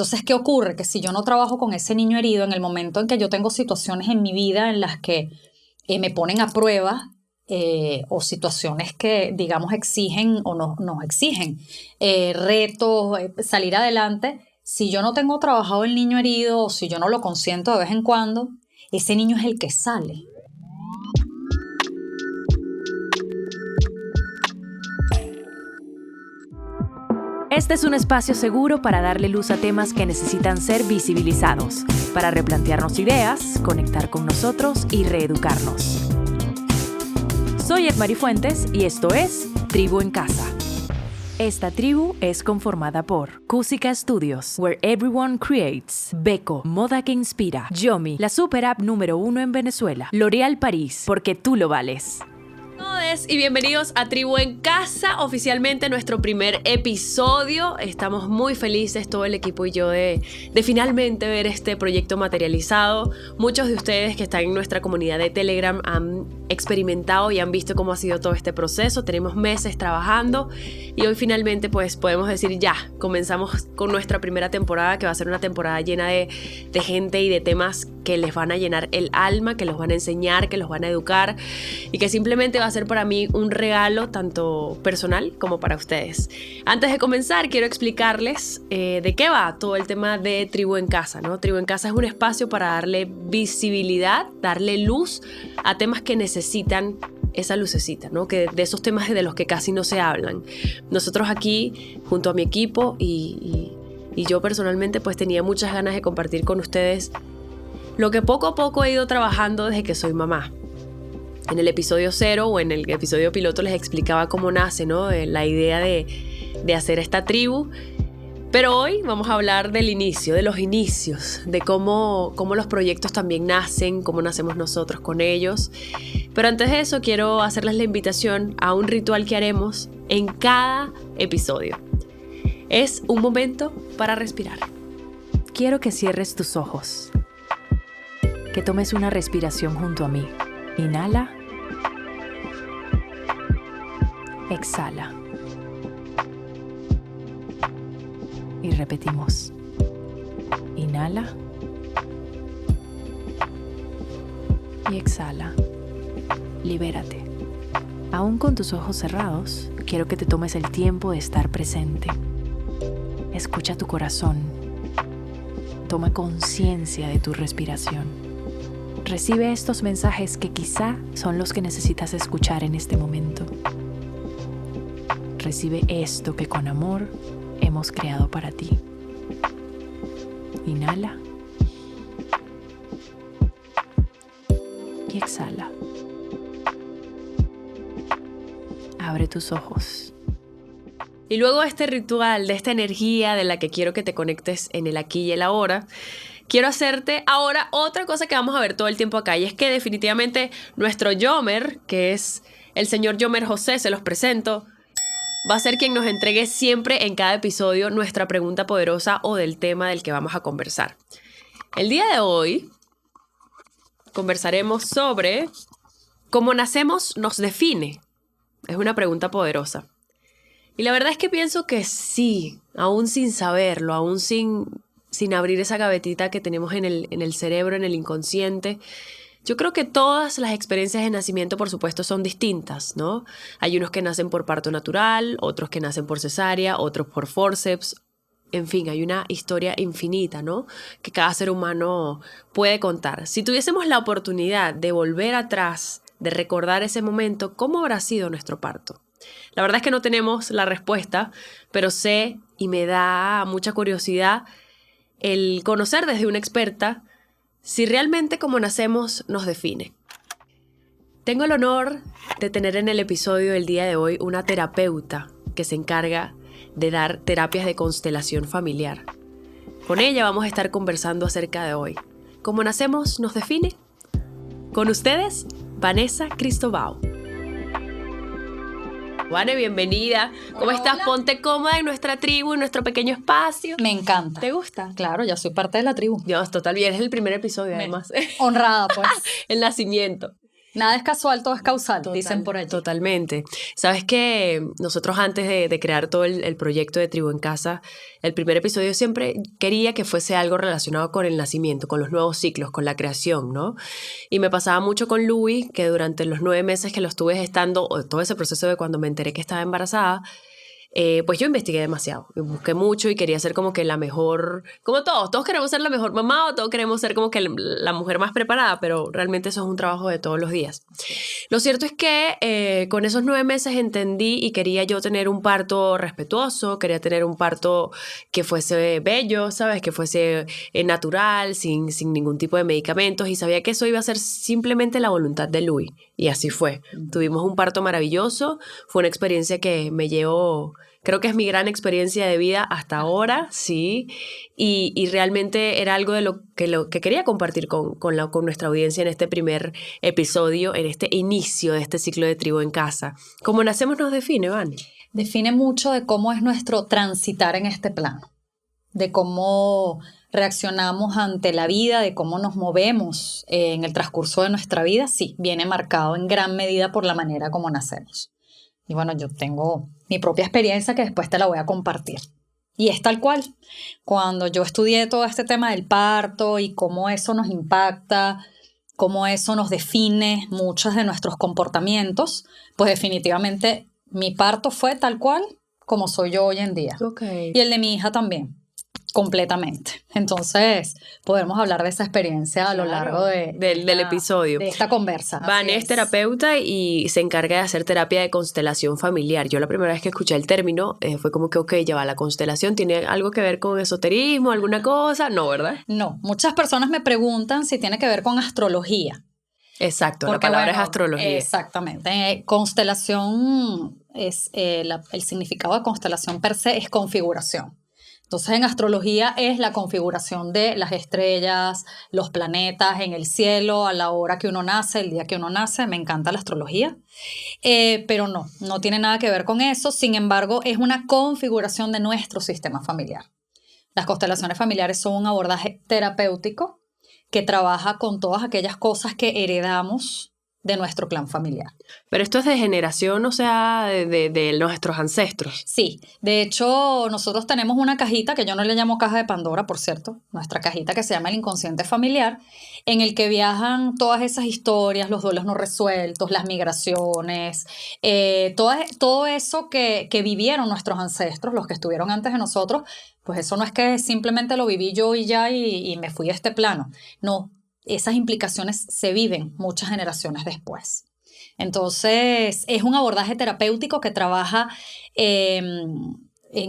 Entonces, ¿qué ocurre? Que si yo no trabajo con ese niño herido, en el momento en que yo tengo situaciones en mi vida en las que me ponen a prueba, o situaciones que, digamos, exigen o nos exigen retos, salir adelante, si yo no tengo trabajado el niño herido o si yo no lo consiento de vez en cuando, ese niño es el que sale. Este es un espacio seguro para darle luz a temas que necesitan ser visibilizados, para replantearnos ideas, conectar con nosotros y reeducarnos. Soy Edmari Fuentes y esto es Tribu en Casa. Esta tribu es conformada por Cusica Studios, Where Everyone Creates, Beko, Moda que Inspira, Yomi, la super app número 1 en Venezuela, L'Oréal París, porque tú lo vales. Y bienvenidos a Tribu en Casa, oficialmente nuestro primer episodio. Estamos muy felices, todo el equipo y yo, de finalmente ver este proyecto materializado. Muchos de ustedes que están en nuestra comunidad de Telegram han experimentado y han visto cómo ha sido todo este proceso. Tenemos meses trabajando y hoy finalmente pues podemos decir ya, comenzamos con nuestra primera temporada, que va a ser una temporada llena de gente y de temas que les van a llenar el alma, que los van a enseñar, que los van a educar y que simplemente va a ser para mí un regalo tanto personal como para ustedes. Antes de comenzar, quiero explicarles de qué va todo el tema de Tribu en Casa, ¿no? Tribu en Casa es un espacio para darle visibilidad, darle luz a temas que necesitan esa lucecita, ¿no? Que de esos temas de los que casi no se hablan. Nosotros aquí, junto a mi equipo y yo personalmente, pues tenía muchas ganas de compartir con ustedes lo que poco a poco he ido trabajando desde que soy mamá. En el episodio 0 o en el episodio piloto les explicaba cómo nace, ¿no? La idea de hacer esta tribu. Pero hoy vamos a hablar del inicio, de los inicios, de cómo los proyectos también nacen, cómo nacemos nosotros con ellos. Pero antes de eso quiero hacerles la invitación a un ritual que haremos en cada episodio. Es un momento para respirar. Quiero que cierres tus ojos, que tomes una respiración junto a mí. Inhala. Exhala. Y repetimos. Inhala. Y exhala. Libérate. Aún con tus ojos cerrados, quiero que te tomes el tiempo de estar presente. Escucha tu corazón. Toma conciencia de tu respiración. Recibe estos mensajes que quizá son los que necesitas escuchar en este momento. Recibe esto que con amor hemos creado para ti. Inhala. Y exhala. Abre tus ojos. Y luego de este ritual, de esta energía de la que quiero que te conectes en el aquí y el ahora, quiero hacerte ahora otra cosa que vamos a ver todo el tiempo acá, y es que definitivamente nuestro Yomer, que es el señor Yomer José, se los presento, va a ser quien nos entregue siempre en cada episodio nuestra pregunta poderosa o del tema del que vamos a conversar. El día de hoy conversaremos sobre cómo nacemos nos define. Es una pregunta poderosa. Y la verdad es que pienso que sí, aún sin saberlo, aún sin abrir esa gavetita que tenemos en el cerebro, en el inconsciente. Yo creo que todas las experiencias de nacimiento, por supuesto, son distintas, ¿no? Hay unos que nacen por parto natural, otros que nacen por cesárea, otros por forceps. En fin, hay una historia infinita, ¿no? Que cada ser humano puede contar. Si tuviésemos la oportunidad de volver atrás, de recordar ese momento, ¿cómo habrá sido nuestro parto? La verdad es que no tenemos la respuesta, pero sé y me da mucha curiosidad el conocer desde una experta si realmente como nacemos nos define. Tengo el honor de tener en el episodio del día de hoy una terapeuta que se encarga de dar terapias de constelación familiar. Con ella vamos a estar conversando acerca de hoy. ¿Cómo nacemos nos define? Con ustedes, Vanessa Cristobao. Vane, bienvenida. ¿Cómo estás? Ponte cómoda en nuestra tribu, en nuestro pequeño espacio. Me encanta. ¿Te gusta? Claro, ya soy parte de la tribu. Dios, total, bien, es el primer episodio además. Honrada, pues. El nacimiento. Nada es casual, todo es causal, dicen por allí. Totalmente. Sabes que nosotros antes de crear todo el proyecto de Tribu en Casa, el primer episodio siempre quería que fuese algo relacionado con el nacimiento, con los nuevos ciclos, con la creación, ¿no? Y me pasaba mucho con Louis, que durante los 9 meses que lo estuve gestando, o todo ese proceso de cuando me enteré que estaba embarazada, pues yo investigué demasiado, busqué mucho y quería ser como que la mejor, como todos queremos ser la mejor mamá o todos queremos ser como que la mujer más preparada, pero realmente eso es un trabajo de todos los días. Lo cierto es que con esos 9 meses entendí y quería yo tener un parto respetuoso, quería tener un parto que fuese bello, ¿sabes? Que fuese natural, sin ningún tipo de medicamentos, y sabía que eso iba a ser simplemente la voluntad de Louis, y así fue. Tuvimos un parto maravilloso, fue una experiencia que me llevó... Creo que es mi gran experiencia de vida hasta ahora, sí, y realmente era algo de lo que quería compartir con nuestra audiencia en este primer episodio, en este inicio de este ciclo de Tribu en Casa. Cómo nacemos nos define, Van. Define mucho de cómo es nuestro transitar en este plano, de cómo reaccionamos ante la vida, de cómo nos movemos en el transcurso de nuestra vida. Sí, viene marcado en gran medida por la manera como nacemos. Y bueno, yo tengo mi propia experiencia que después te la voy a compartir. Y es tal cual. Cuando yo estudié todo este tema del parto y cómo eso nos impacta, cómo eso nos define muchos de nuestros comportamientos, pues definitivamente mi parto fue tal cual como soy yo hoy en día. Okay. Y el de mi hija también. Completamente. Entonces, podemos hablar de esa experiencia a lo largo del episodio. De esta conversa. Van es terapeuta y se encarga de hacer terapia de constelación familiar. Yo la primera vez que escuché el término fue como que, ok, ya va, la constelación tiene algo que ver con esoterismo, alguna cosa. No, ¿verdad? No, muchas personas me preguntan si tiene que ver con astrología. Exacto, porque, la palabra es astrología. Exactamente. Constelación es, el significado de constelación per se es configuración. Entonces, en astrología es la configuración de las estrellas, los planetas en el cielo, a la hora que uno nace, el día que uno nace. Me encanta la astrología, pero no tiene nada que ver con eso. Sin embargo, es una configuración de nuestro sistema familiar. Las constelaciones familiares son un abordaje terapéutico que trabaja con todas aquellas cosas que heredamos de nuestro clan familiar. Pero esto es de generación, o sea, de nuestros ancestros. Sí, de hecho nosotros tenemos una cajita que yo no le llamo caja de Pandora, por cierto, nuestra cajita que se llama el inconsciente familiar, en el que viajan todas esas historias, los duelos no resueltos, las migraciones, todo eso que vivieron nuestros ancestros, los que estuvieron antes de nosotros, pues eso no es que simplemente lo viví yo y ya y me fui a este plano, no. Esas implicaciones se viven muchas generaciones después. Entonces, es un abordaje terapéutico que trabaja en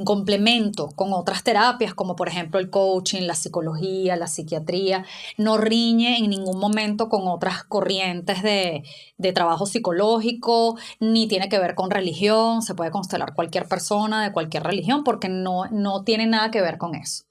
complemento con otras terapias, como por ejemplo el coaching, la psicología, la psiquiatría. No riñe en ningún momento con otras corrientes de trabajo psicológico, ni tiene que ver con religión. Se puede constelar cualquier persona de cualquier religión porque no tiene nada que ver con eso.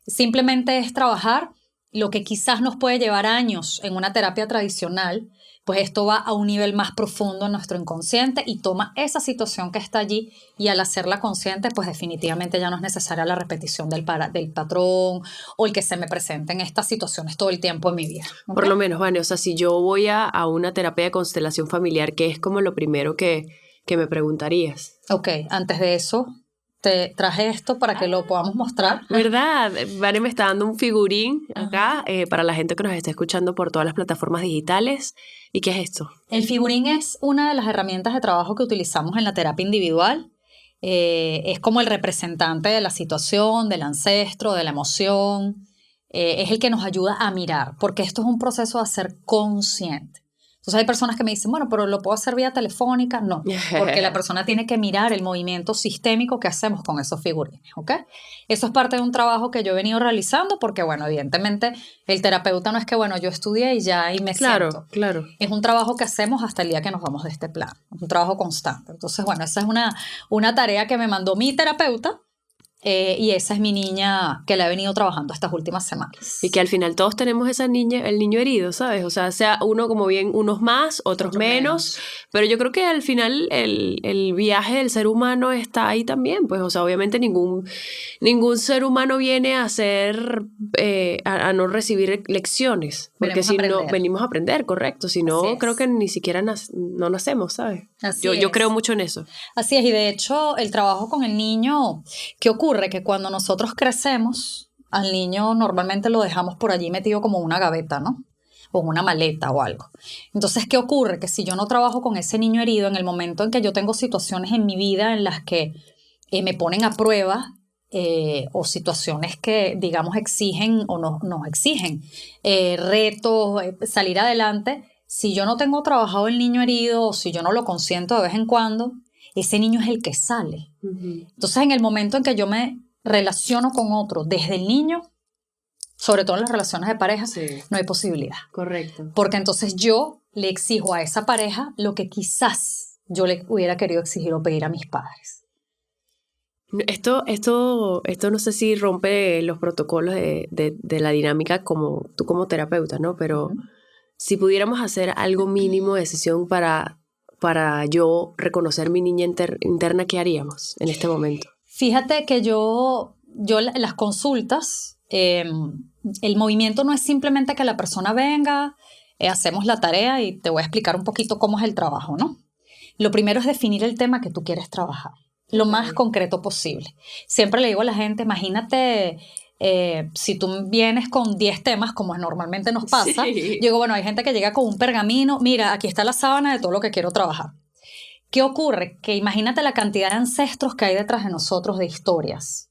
Simplemente es trabajar lo que quizás nos puede llevar años en una terapia tradicional, pues esto va a un nivel más profundo en nuestro inconsciente y toma esa situación que está allí y al hacerla consciente, pues definitivamente ya no es necesaria la repetición del patrón o el que se me presenten estas situaciones todo el tiempo en mi vida. ¿Okay? Por lo menos, Vane, o sea, si yo voy a una terapia de constelación familiar, ¿qué es como lo primero que me preguntarías? Ok, antes de eso, te traje esto para que lo podamos mostrar. ¿Verdad? Vane me está dando un figurín acá para la gente que nos está escuchando por todas las plataformas digitales. ¿Y qué es esto? El figurín es una de las herramientas de trabajo que utilizamos en la terapia individual. Es como el representante de la situación, del ancestro, de la emoción. Es el que nos ayuda a mirar, porque esto es un proceso de ser consciente. Entonces hay personas que me dicen, bueno, pero ¿lo puedo hacer vía telefónica? No, porque la persona tiene que mirar el movimiento sistémico que hacemos con esos figurines, ¿ok? Eso es parte de un trabajo que yo he venido realizando porque, bueno, evidentemente el terapeuta no es que, bueno, yo estudié y ya y me siento. Claro. Es un trabajo que hacemos hasta el día que nos vamos de este plano, un trabajo constante. Entonces, bueno, esa es una tarea que me mandó mi terapeuta Y esa es mi niña que la he venido trabajando estas últimas semanas. Y que al final todos tenemos esa niña, el niño herido, ¿sabes? O sea uno como bien, unos más, otros menos. Pero yo creo que al final el viaje del ser humano está ahí también. Pues, o sea, obviamente ningún ser humano viene a a no recibir lecciones. Porque si no, venimos a aprender, correcto. Si no, creo que ni siquiera no nacemos, ¿sabes? Yo creo mucho en eso. Así es, y de hecho el trabajo con el niño, ¿qué ocurre? Que cuando nosotros crecemos, al niño normalmente lo dejamos por allí metido como una gaveta, ¿no? O en una maleta o algo. Entonces, ¿qué ocurre? Que si yo no trabajo con ese niño herido, en el momento en que yo tengo situaciones en mi vida en las que me ponen a prueba, o situaciones que, digamos, exigen o nos exigen retos, salir adelante, si yo no tengo trabajado el niño herido o si yo no lo consiento de vez en cuando, ese niño es el que sale. Uh-huh. Entonces, en el momento en que yo me relaciono con otro desde el niño, sobre todo en las relaciones de pareja, no hay posibilidad. Correcto. Porque entonces yo le exijo a esa pareja lo que quizás yo le hubiera querido exigir o pedir a mis padres. Esto no sé si rompe los protocolos de la dinámica tú como terapeuta, ¿no? Pero si pudiéramos hacer algo mínimo de sesión para yo reconocer mi niña interna, ¿qué haríamos en este momento? Fíjate que yo en las consultas, el movimiento no es simplemente que la persona venga, hacemos la tarea y te voy a explicar un poquito cómo es el trabajo, ¿no? Lo primero es definir el tema que tú quieres trabajar, lo más concreto posible. Siempre le digo a la gente, imagínate... si tú vienes con 10 temas, como normalmente nos pasa, digo, bueno, hay gente que llega con un pergamino, mira, aquí está la sábana de todo lo que quiero trabajar. ¿Qué ocurre? Que imagínate la cantidad de ancestros que hay detrás de nosotros, de historias.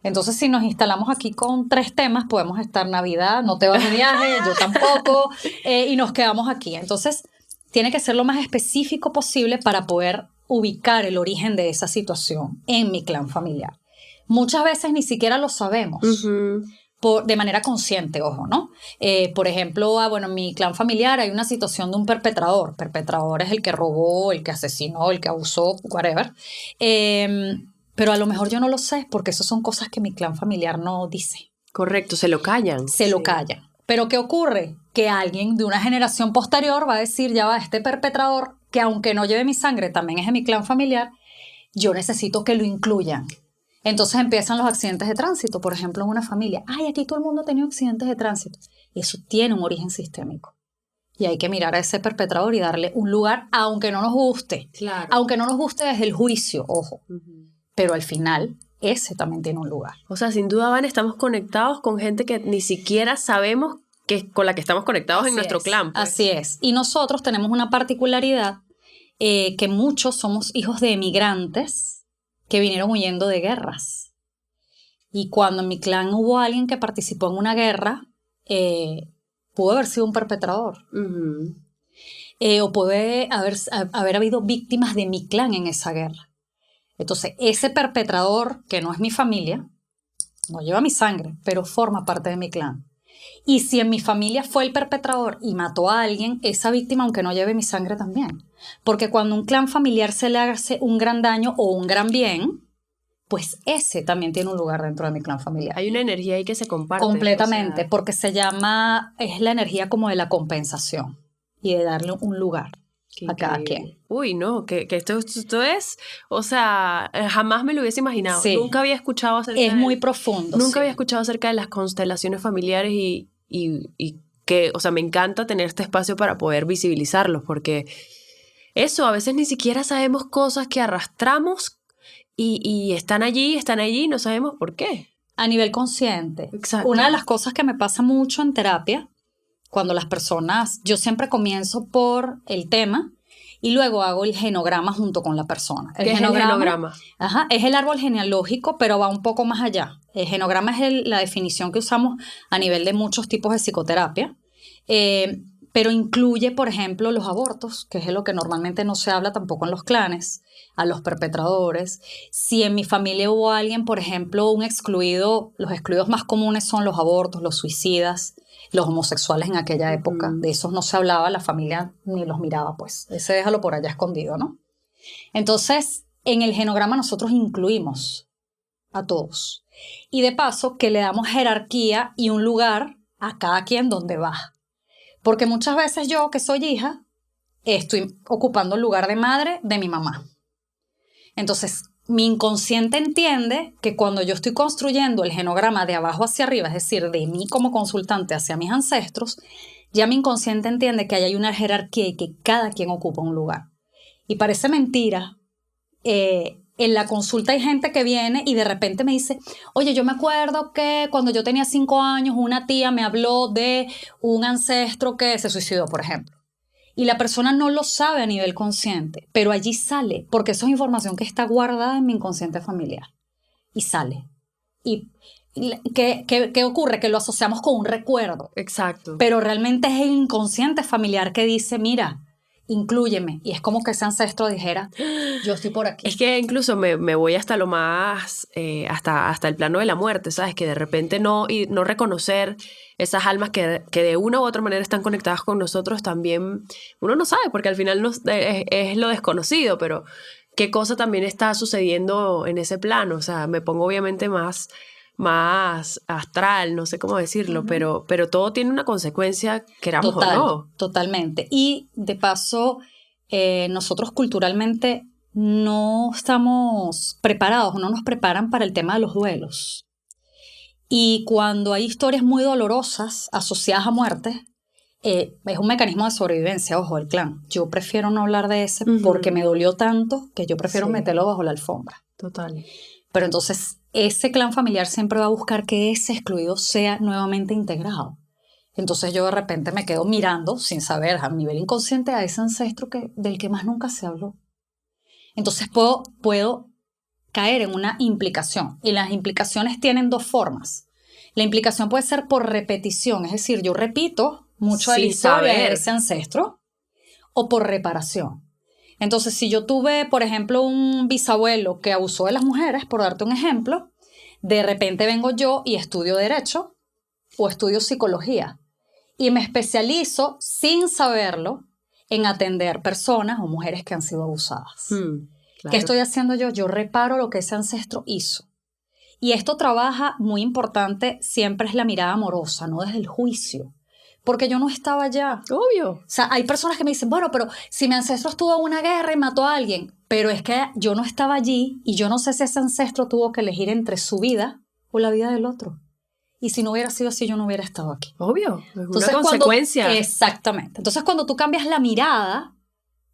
Entonces, si nos instalamos aquí con 3 temas, podemos estar Navidad, no te vas de viaje, yo tampoco, y nos quedamos aquí. Entonces, tiene que ser lo más específico posible para poder ubicar el origen de esa situación en mi clan familiar. Muchas veces ni siquiera lo sabemos, de manera consciente, ojo, ¿no? Por ejemplo, en mi clan familiar hay una situación de un perpetrador. Perpetrador es el que robó, el que asesinó, el que abusó, whatever. Pero a lo mejor yo no lo sé porque eso son cosas que mi clan familiar no dice. Correcto, se lo callan. Lo callan. Pero ¿qué ocurre? Que alguien de una generación posterior va a decir, ya va, este perpetrador, que aunque no lleve mi sangre, también es de mi clan familiar, yo necesito que lo incluyan. Entonces empiezan los accidentes de tránsito, por ejemplo, en una familia. Ay, aquí todo el mundo ha tenido accidentes de tránsito. Eso tiene un origen sistémico. Y hay que mirar a ese perpetrador y darle un lugar, aunque no nos guste. Claro. Aunque no nos guste desde el juicio, ojo. Pero al final, ese también tiene un lugar. O sea, sin duda, Van, estamos conectados con gente que ni siquiera sabemos con la que estamos conectados en nuestro clan. Pues. Así es. Y nosotros tenemos una particularidad que muchos somos hijos de emigrantes que vinieron huyendo de guerras. Y cuando en mi clan hubo alguien que participó en una guerra, pudo haber sido un perpetrador. O puede haber habido víctimas de mi clan en esa guerra. Entonces, ese perpetrador, que no es mi familia, no lleva mi sangre, pero forma parte de mi clan. Y si en mi familia fue el perpetrador y mató a alguien, esa víctima, aunque no lleve mi sangre, también. Porque cuando un clan familiar se le hace un gran daño o un gran bien, pues ese también tiene un lugar dentro de mi clan familiar. Hay una energía ahí que se comparte. Completamente, porque es la energía como de la compensación y de darle un lugar a cada quien. Uy, no, que esto es, o sea, jamás me lo hubiese imaginado. Sí. Nunca había escuchado acerca Es muy profundo. Nunca había escuchado acerca de las constelaciones familiares y que, o sea, me encanta tener este espacio para poder visibilizarlos, porque eso, a veces ni siquiera sabemos cosas que arrastramos y están allí, no sabemos por qué. A nivel consciente. Exacto. Una de las cosas que me pasa mucho en terapia, cuando las personas, yo siempre comienzo por el tema y luego hago el genograma junto con la persona. ¿Qué es el genograma? Ajá, es el árbol genealógico, pero va un poco más allá. El genograma es la definición que usamos a nivel de muchos tipos de psicoterapia, pero incluye, por ejemplo, los abortos, que es de lo que normalmente no se habla tampoco en los clanes, a los perpetradores. Si en mi familia hubo alguien, por ejemplo, un excluido, los excluidos más comunes son los abortos, los suicidas, los homosexuales en aquella época. De esos no se hablaba, la familia ni los miraba, pues. Ese déjalo por allá escondido, ¿no? Entonces, en el genograma nosotros incluimos a todos. Y de paso que le damos jerarquía y un lugar a cada quien donde va. Porque muchas veces yo, que soy hija, estoy ocupando el lugar de madre de mi mamá. Entonces, mi inconsciente entiende que cuando yo estoy construyendo el genograma de abajo hacia arriba, es decir, de mí como consultante hacia mis ancestros, ya mi inconsciente entiende que ahí hay una jerarquía y que cada quien ocupa un lugar. Y parece mentira. En la consulta hay gente que viene y de repente me dice, oye, yo me acuerdo que cuando yo tenía 5 años una tía me habló de un ancestro que se suicidó, por ejemplo. Y la persona no lo sabe a nivel consciente, pero allí sale, porque eso es información que está guardada en mi inconsciente familiar. Y sale. ¿Y qué ocurre? Que lo asociamos con un recuerdo. Exacto. Pero realmente es el inconsciente familiar que dice, mira, inclúyeme. Y es como que ese ancestro dijera, yo estoy por aquí. Es que incluso me voy hasta lo más, hasta el plano de la muerte, ¿sabes? Que de repente no reconocer esas almas que de una u otra manera están conectadas con nosotros también, uno no sabe, porque al final es lo desconocido, pero qué cosa también está sucediendo en ese plano. O sea, me pongo obviamente más astral, no sé cómo decirlo, pero todo tiene una consecuencia, queramos o no. Totalmente. Y de paso, nosotros culturalmente no estamos preparados, no nos preparan para el tema de los duelos. Y cuando hay historias muy dolorosas asociadas a muerte, es un mecanismo de sobrevivencia, ojo, el clan. Yo prefiero no hablar de ese porque me dolió tanto que yo prefiero meterlo bajo la alfombra. Total. Pero entonces ese clan familiar siempre va a buscar que ese excluido sea nuevamente integrado. Entonces yo de repente me quedo mirando, sin saber, a nivel inconsciente, a ese ancestro del que más nunca se habló. Entonces puedo caer en una implicación. Y las implicaciones tienen 2 formas. La implicación puede ser por repetición, es decir, yo repito mucho de la historia de ese ancestro, o por reparación. Entonces, si yo tuve, por ejemplo, un bisabuelo que abusó de las mujeres, por darte un ejemplo, de repente vengo yo y estudio Derecho o estudio Psicología y me especializo, sin saberlo, en atender personas o mujeres que han sido abusadas. Claro. ¿Qué estoy haciendo yo? Yo reparo lo que ese ancestro hizo. Y esto trabaja, muy importante, siempre es la mirada amorosa, no desde el juicio. Porque yo no estaba allá. Obvio. O sea, hay personas que me dicen, bueno, pero si mi ancestro estuvo en una guerra y mató a alguien, pero es que yo no estaba allí y yo no sé si ese ancestro tuvo que elegir entre su vida o la vida del otro. Y si no hubiera sido así, yo no hubiera estado aquí. Obvio, es Entonces, una consecuencia. Exactamente. Entonces, cuando tú cambias la mirada,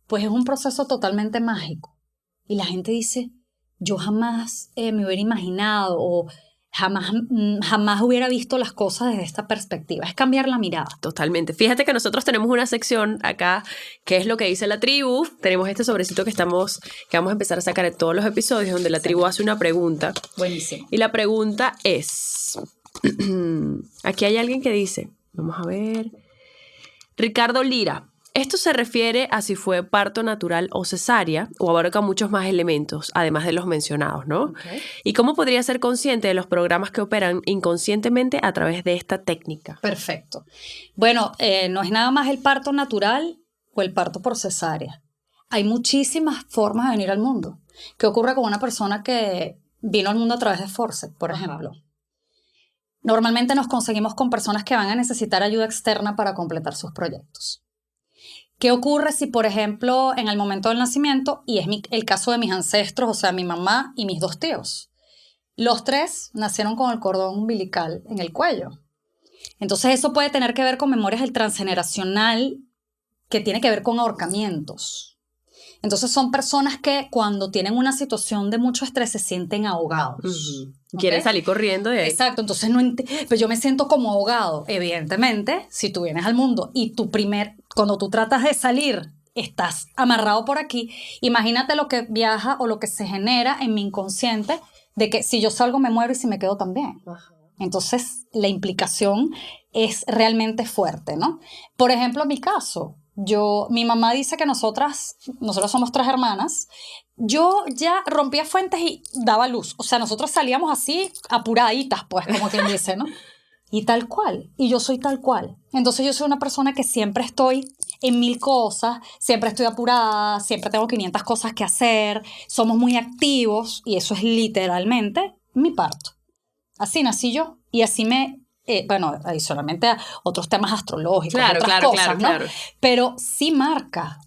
pues es un proceso totalmente mágico. Y la gente dice, yo jamás me hubiera imaginado o jamás hubiera visto las cosas desde esta perspectiva. Es cambiar la mirada. Totalmente. Fíjate que nosotros tenemos una sección acá, que es lo que dice la tribu. Tenemos este sobrecito que vamos a empezar a sacar en todos los episodios, donde la tribu hace una pregunta. Buenísimo. Y la pregunta es, aquí hay alguien que dice, vamos a ver, Ricardo Lira. Esto se refiere a si fue parto natural o cesárea, o abarca muchos más elementos, además de los mencionados, ¿no? Okay. ¿Y cómo podría ser consciente de los programas que operan inconscientemente a través de esta técnica? Perfecto. Bueno, no es nada más el parto natural o el parto por cesárea. Hay muchísimas formas de venir al mundo. ¿Qué ocurre con una persona que vino al mundo a través de forceps, por ejemplo? Normalmente nos conseguimos con personas que van a necesitar ayuda externa para completar sus proyectos. ¿Qué ocurre si, por ejemplo, en el momento del nacimiento, y es el caso de mis ancestros, o sea, mi mamá y mis 2 tíos, los 3 nacieron con el cordón umbilical en el cuello? Entonces eso puede tener que ver con memorias del transgeneracional, que tiene que ver con ahorcamientos. Entonces son personas que cuando tienen una situación de mucho estrés se sienten ahogados. Uh-huh. Quieren salir corriendo de ahí. Exacto, entonces pues yo me siento como ahogado. Evidentemente, si tú vienes al mundo y cuando tú tratas de salir, estás amarrado por aquí, imagínate lo que viaja o lo que se genera en mi inconsciente de que si yo salgo me muero y si me quedo también. Ajá. Entonces la implicación es realmente fuerte, ¿no? Por ejemplo, en mi caso, mi mamá dice que nosotros somos 3 hermanas. Yo ya rompía fuentes y daba luz. O sea, nosotros salíamos así, apuraditas, pues, como quien dice, ¿no? Y tal cual. Y yo soy tal cual. Entonces yo soy una persona que siempre estoy en 1000 cosas, siempre estoy apurada, siempre tengo 500 cosas que hacer, somos muy activos y eso es literalmente mi parto. Así nací yo y así adicionalmente a otros temas astrológicos, otras cosas, ¿no? Claro. Pero sí marca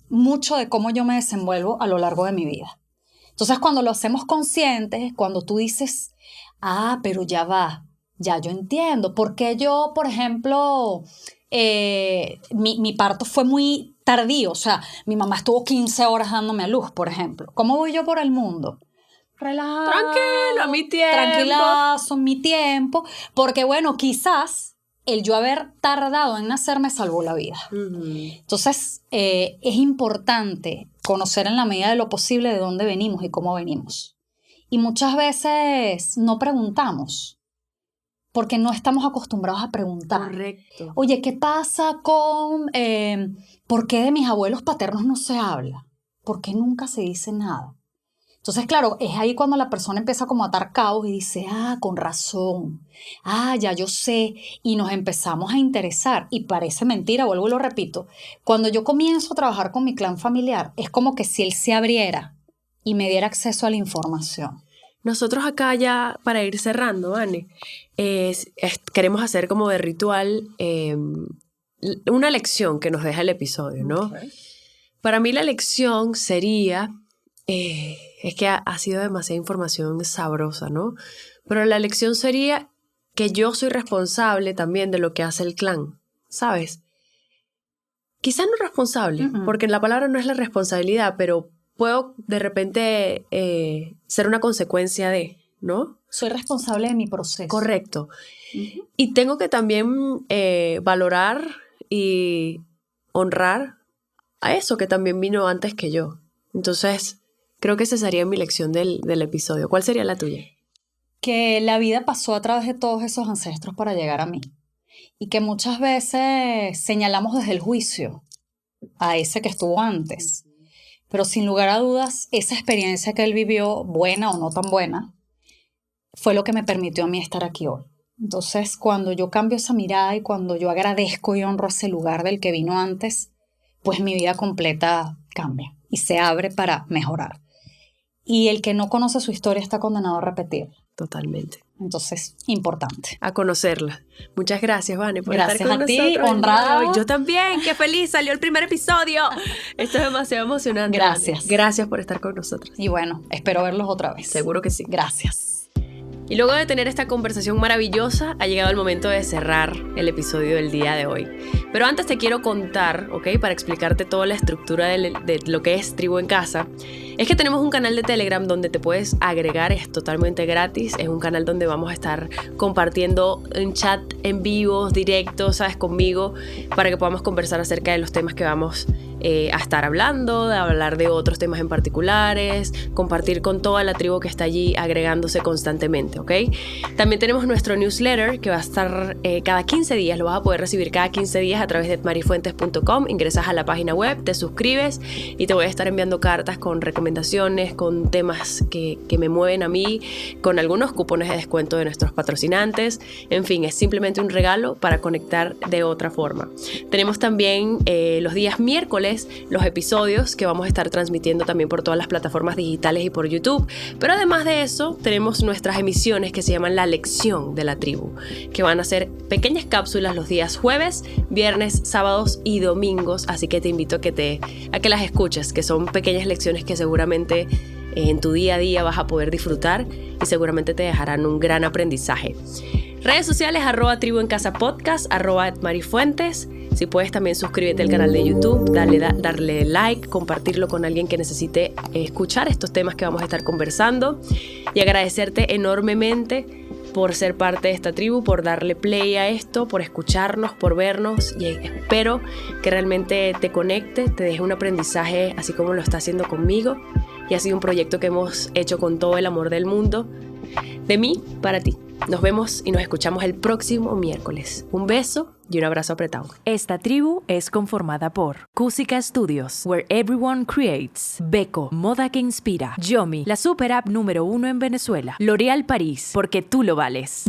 mucho de cómo yo me desenvuelvo a lo largo de mi vida. Entonces, cuando lo hacemos conscientes, cuando tú dices, pero ya va, ya yo entiendo, porque yo, por ejemplo, mi parto fue muy tardío, o sea, mi mamá estuvo 15 horas dándome a luz, por ejemplo. ¿Cómo voy yo por el mundo? Relajado, tranquilo, a mi tiempo. Tranquilazo, mi tiempo, porque bueno, quizás el yo haber tardado en nacer me salvó la vida. Entonces, es importante conocer en la medida de lo posible de dónde venimos y cómo venimos. Y muchas veces no preguntamos, porque no estamos acostumbrados a preguntar. Correcto. Oye, ¿qué pasa con por qué de mis abuelos paternos no se habla? ¿Por qué nunca se dice nada? Entonces, claro, es ahí cuando la persona empieza como a atar cabos y dice, con razón, ya yo sé, y nos empezamos a interesar, y parece mentira, vuelvo y lo repito, cuando yo comienzo a trabajar con mi clan familiar, es como que si él se abriera y me diera acceso a la información. Nosotros acá ya, para ir cerrando, Anne, queremos hacer como de ritual una lección que nos deja el episodio, ¿no? Okay. Para mí la lección sería... es que ha sido demasiada información sabrosa, ¿no? Pero la lección sería que yo soy responsable también de lo que hace el clan, ¿sabes? Quizás no responsable, porque la palabra no es la responsabilidad, pero puedo de repente ser una consecuencia de, ¿no? Soy responsable de mi proceso. Correcto. Y tengo que también valorar y honrar a eso que también vino antes que yo. Entonces... creo que esa sería mi lección del episodio. ¿Cuál sería la tuya? Que la vida pasó a través de todos esos ancestros para llegar a mí. Y que muchas veces señalamos desde el juicio a ese que estuvo antes. Pero sin lugar a dudas, esa experiencia que él vivió, buena o no tan buena, fue lo que me permitió a mí estar aquí hoy. Entonces, cuando yo cambio esa mirada y cuando yo agradezco y honro ese lugar del que vino antes, pues mi vida completa cambia y se abre para mejorar. Y el que no conoce su historia está condenado a repetirla. Totalmente. Entonces, importante. A conocerla. Muchas gracias, Vane, por gracias estar con nosotros. Gracias a ti, honrada. Yo también, qué feliz, salió el primer episodio. Esto es demasiado emocionante. Gracias. Vane. Gracias por estar con nosotros. Y bueno, espero verlos otra vez. Seguro que sí. Gracias. Y luego de tener esta conversación maravillosa, ha llegado el momento de cerrar el episodio del día de hoy. Pero antes te quiero contar, ¿ok? Para explicarte toda la estructura de lo que es Tribu en Casa, es que tenemos un canal de Telegram donde te puedes agregar, es totalmente gratis, es un canal donde vamos a estar compartiendo un chat en vivo, directo, ¿sabes? Conmigo, para que podamos conversar acerca de los temas que vamos a estar hablando, de hablar de otros temas en particulares, compartir con toda la tribu que está allí agregándose constantemente, ¿ok? También tenemos nuestro newsletter que va a estar cada 15 días, lo vas a poder recibir cada 15 días a través de etmarifuentes.com, ingresas a la página web, te suscribes y te voy a estar enviando cartas con recomendaciones, con temas que me mueven a mí, con algunos cupones de descuento de nuestros patrocinantes, en fin, es simplemente un regalo para conectar de otra forma. Tenemos también los días miércoles los episodios que vamos a estar transmitiendo también por todas las plataformas digitales y por YouTube, pero además de eso tenemos nuestras emisiones que se llaman La Lección de la Tribu, que van a ser pequeñas cápsulas los días jueves, viernes, sábados y domingos, así que te invito a que las escuches, que son pequeñas lecciones que seguramente en tu día a día vas a poder disfrutar y seguramente te dejarán un gran aprendizaje. Redes sociales, @Tribu en Casa Podcast, @etmarifuentes. Si puedes también suscríbete al canal de YouTube, darle like, compartirlo con alguien que necesite escuchar estos temas que vamos a estar conversando y agradecerte enormemente por ser parte de esta tribu, por darle play a esto, por escucharnos, por vernos y espero que realmente te conecte, te deje un aprendizaje así como lo está haciendo conmigo y ha sido un proyecto que hemos hecho con todo el amor del mundo, de mí para ti. Nos vemos y nos escuchamos el próximo miércoles. Un beso y un abrazo apretado. Esta tribu es conformada por Cusica Studios, where everyone creates, Beko, moda que inspira, Yomi, la super app número 1 en Venezuela, L'Oréal París, porque tú lo vales.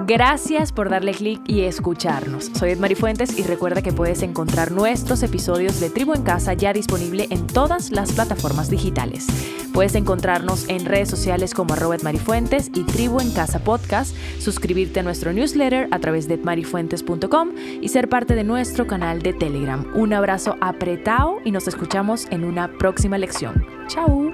Gracias por darle clic y escucharnos. Soy Edmari Fuentes y recuerda que puedes encontrar nuestros episodios de Tribu en Casa ya disponible en todas las plataformas digitales. Puedes encontrarnos en redes sociales como @edmarifuentes y Tribu en Casa Podcast, suscribirte a nuestro newsletter a través de edmarifuentes.com y ser parte de nuestro canal de Telegram. Un abrazo apretado y nos escuchamos en una próxima lección. ¡Chao!